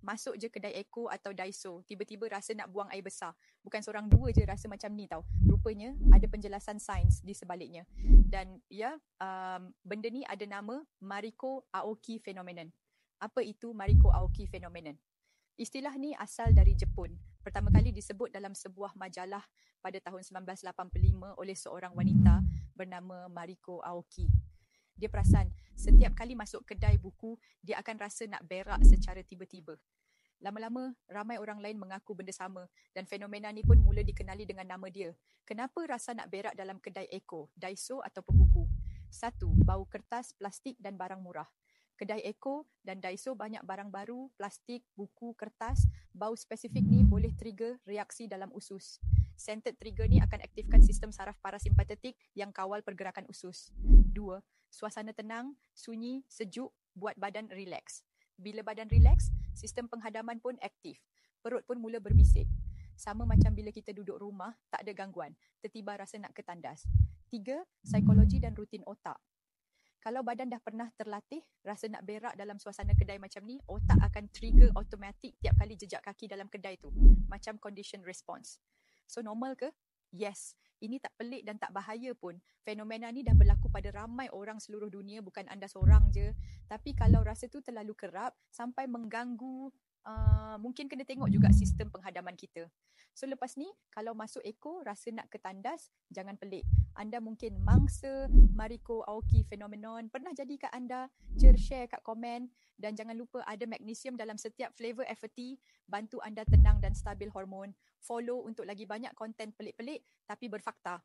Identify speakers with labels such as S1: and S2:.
S1: masuk je kedai Eko atau Daiso, tiba-tiba rasa nak buang air besar. Bukan seorang dua je rasa macam ni tau. Rupanya ada penjelasan sains di sebaliknya. Dan benda ni ada nama Mariko Aoki Phenomenon. Apa itu Mariko Aoki Phenomenon? Istilah ni asal dari Jepun. Pertama kali disebut dalam sebuah majalah pada tahun 1985 oleh seorang wanita bernama Mariko Aoki. Dia perasan setiap kali masuk kedai buku, dia akan rasa nak berak secara tiba-tiba. Lama-lama, ramai orang lain mengaku benda sama dan fenomena ni pun mula dikenali dengan nama dia. Kenapa rasa nak berak dalam kedai Eko, Daiso atau buku? 1. Bau kertas, plastik dan barang murah. Kedai Eko dan Daiso banyak barang baru, plastik, buku, kertas. Bau spesifik ni boleh trigger reaksi dalam usus. Scented trigger ni akan aktifkan sistem saraf parasimpatetik yang kawal pergerakan usus. 2. Suasana tenang, sunyi, sejuk, buat badan relax. Bila badan relax, sistem penghadaman pun aktif. Perut pun mula berbisik. Sama macam bila kita duduk rumah, tak ada gangguan. Tertiba rasa nak ketandas. 3. Psikologi dan rutin otak. Kalau badan dah pernah terlatih, rasa nak berak dalam suasana kedai macam ni, otak akan trigger automatik tiap kali jejak kaki dalam kedai tu. Macam condition response. So normal ke? Yes. Ini tak pelik dan tak bahaya pun. Fenomena ni dah berlaku pada ramai orang seluruh dunia, bukan anda seorang je. Tapi kalau rasa tu terlalu kerap sampai mengganggu, mungkin kena tengok juga sistem penghadaman kita. So lepas ni, kalau masuk Eko rasa nak ketandas, jangan pelik. Anda mungkin mangsa Mariko Aoki Phenomenon. Pernah jadi kat anda? Share kat komen. Dan jangan lupa ada magnesium dalam setiap flavor FT, bantu anda tenang dan stabil hormon. Follow untuk lagi banyak konten pelik-pelik tapi berfakta.